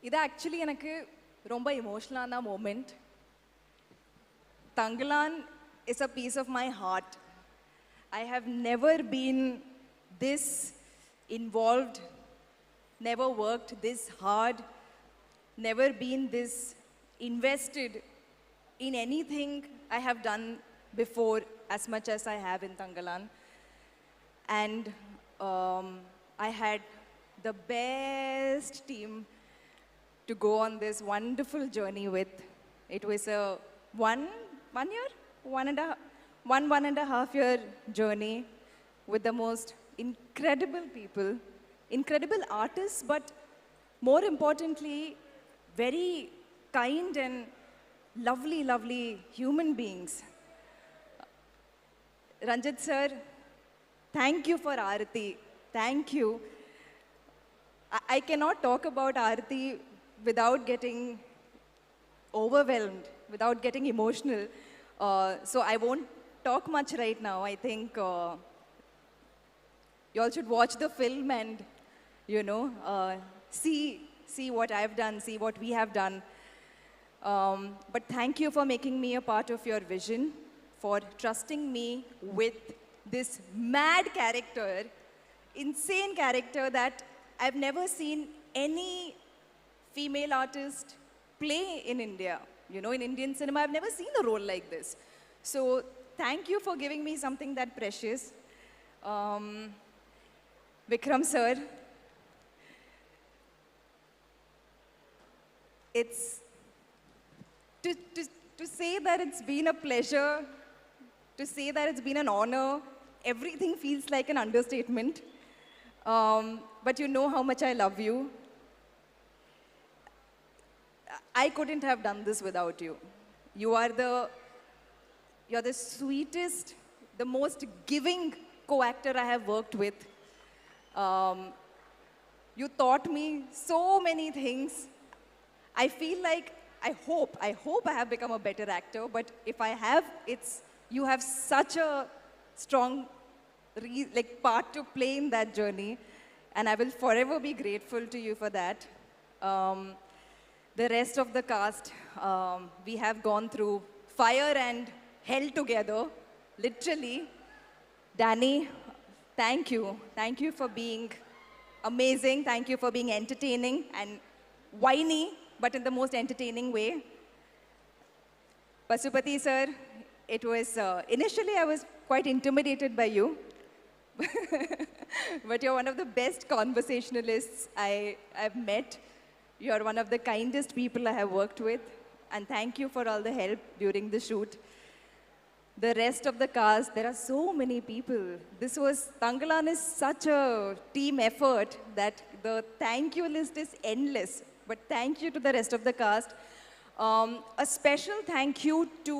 இது ஆக்சுவலி எனக்கு ரொம்ப எமோஷ்னலான moment. Tangalan is a piece of my heart. I have never been this involved, never worked this hard, never been this invested in anything I have done before as much as I have in Tangalan. And I had the best team to go on this wonderful journey with. It was a one and a half year journey with the most incredible people, incredible artists, but more importantly, very kind and lovely human beings. Ranjit sir, thank you for Aarati. Thank you. I cannot talk about Aarati without getting overwhelmed, without getting emotional. So I won't talk much right now. I think you all should watch the film and, see what I've done, see what we have done. But thank you for making me a part of your vision, for trusting me with this mad character, insane character that I've never seen any female artist play in India. In Indian cinema, I've never seen a role like this. So thank you for giving me something that precious. Vikram sir, it's to say that it's been a pleasure, to say that it's been an honor, everything feels like an understatement. But you know how much I love you. I couldn't have done this without you. You're the sweetest, the most giving co-actor I have worked with. You taught me so many things. I feel like, I hope I have become a better actor, but if I have, you have such a strong part to play in that journey, and I will forever be grateful to you for that. The rest of the cast, we have gone through fire and hell together, literally. Danny, thank you. Thank you for being amazing. Thank you for being entertaining and whiny, but in the most entertaining way. Pasupati sir, it was, initially I was quite intimidated by you. But you're one of the best conversationalists I've met. You're one of the kindest people I have worked with. And thank you for all the help during the shoot. The rest of the cast, there are so many people. Tangalan is such a team effort that the thank you list is endless. But thank you to the rest of the cast. A special thank you to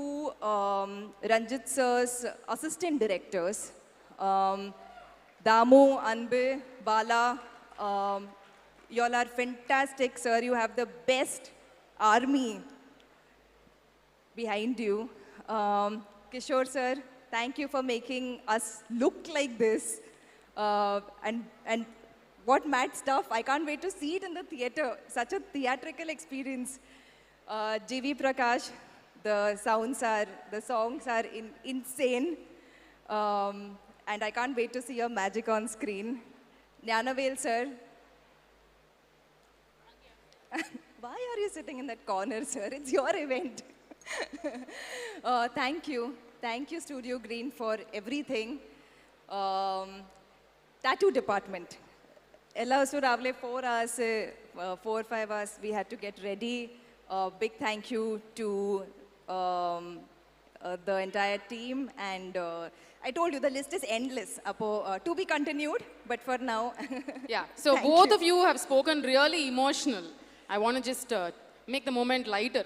Ranjit sir's assistant directors. Damu, Anbe, Bala, you all are fantastic, sir. You have the best army behind you. Kishore sir, thank you for making us look like this. And what mad stuff. I can't wait to see it in the theater. Such a theatrical experience. G.V. Prakash, the songs are insane. And I can't wait to see your magic on screen. Jnanavel sir. Why are you sitting in that corner, sir? It's your event. Thank you. Thank you, Studio Green, for everything. Tattoo department. Ella Suravle, 4 hours, 4-5 hours, we had to get ready. Big thank you to the entire team. And I told you, the list is endless. To be continued, but for now. Yeah, so both of you have spoken really emotional. I want to just make the moment lighter.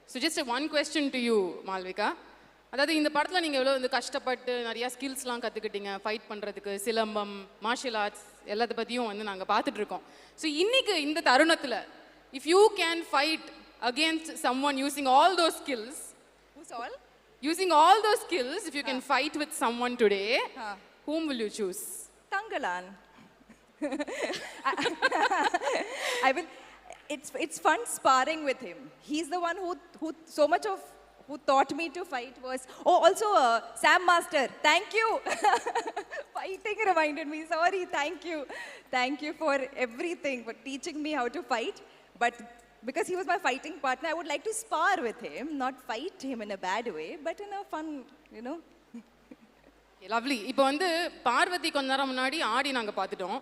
So just one question to you, Malvika. அதாவது இந்த படத்தில் நீங்கள் எவ்வளோ வந்து கஷ்டப்பட்டு நிறையா ஸ்கில்ஸ்லாம் கற்றுக்கிட்டீங்க, fight பண்ணுறதுக்கு, silambam, martial arts எல்லாத்த பற்றியும் வந்து நாங்கள் பார்த்துட்ருக்கோம். ஸோ இன்றைக்கி இந்த தருணத்தில், if you can fight against someone using all those skills, using all those skills, if you can fight with someone today, whom will you choose? Tangalan. it's fun sparring with him. He's the one who so much of who taught me to fight was. Oh, also Sam Master, thank you. Fighting reminded me. Sorry, thank you for everything, for teaching me how to fight. But because he was my fighting partner, I would like to spar with him, not fight him in a bad way, but in a fun, you know. Lovely. இப்போ வந்து பார்வதி கொஞ்ச நேரம் முன்னாடி ஆடி நாங்க பார்த்துட்டோம்.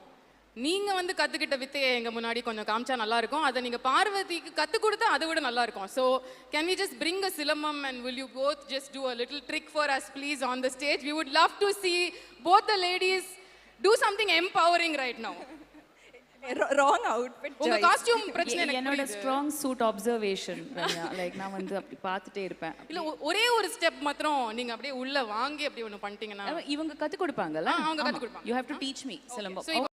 நீங்க வந்து கத்துக்கிட்ட வித்தையை எங்க முன்னாடி கொஞ்சம் காமிச்சா நல்லா இருக்கும். அதை நீங்க பார்வதிக்கு கத்து கொடுத்தா அதை விட நல்லா இருக்கும். So can we just bring a silamam and will you both just do a little trick for us please on the stage? We would love to see both the ladies do something empowering right now. Wrong outfit உங்க choice. Costume பிரச்சனை எனக்கு என்னோட புரியுது. Strong suit observation like நான் வந்து அப்படி பார்த்துட்டே இருப்பேன். இல்ல ஒரே ஒரு ஸ்டெப் மாத்திரம் நீங்க அப்படியே உள்ள வாங்கி அப்படி ஒன்னு பண்ணிட்டீங்கன்னா இவங்க கத்து கொடுப்பாங்கல்ல, அவங்க கத்து கொடுப்பாங்க. You have to teach me silambam. So,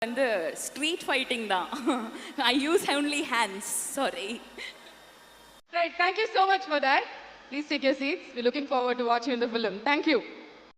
வந்து ஸ்ட்ரீட் ஃபைட்டிங் தான். I use only hands, sorry. right, thank you so much for that. Please take your seats. We're looking forward to watching the film. Thank you.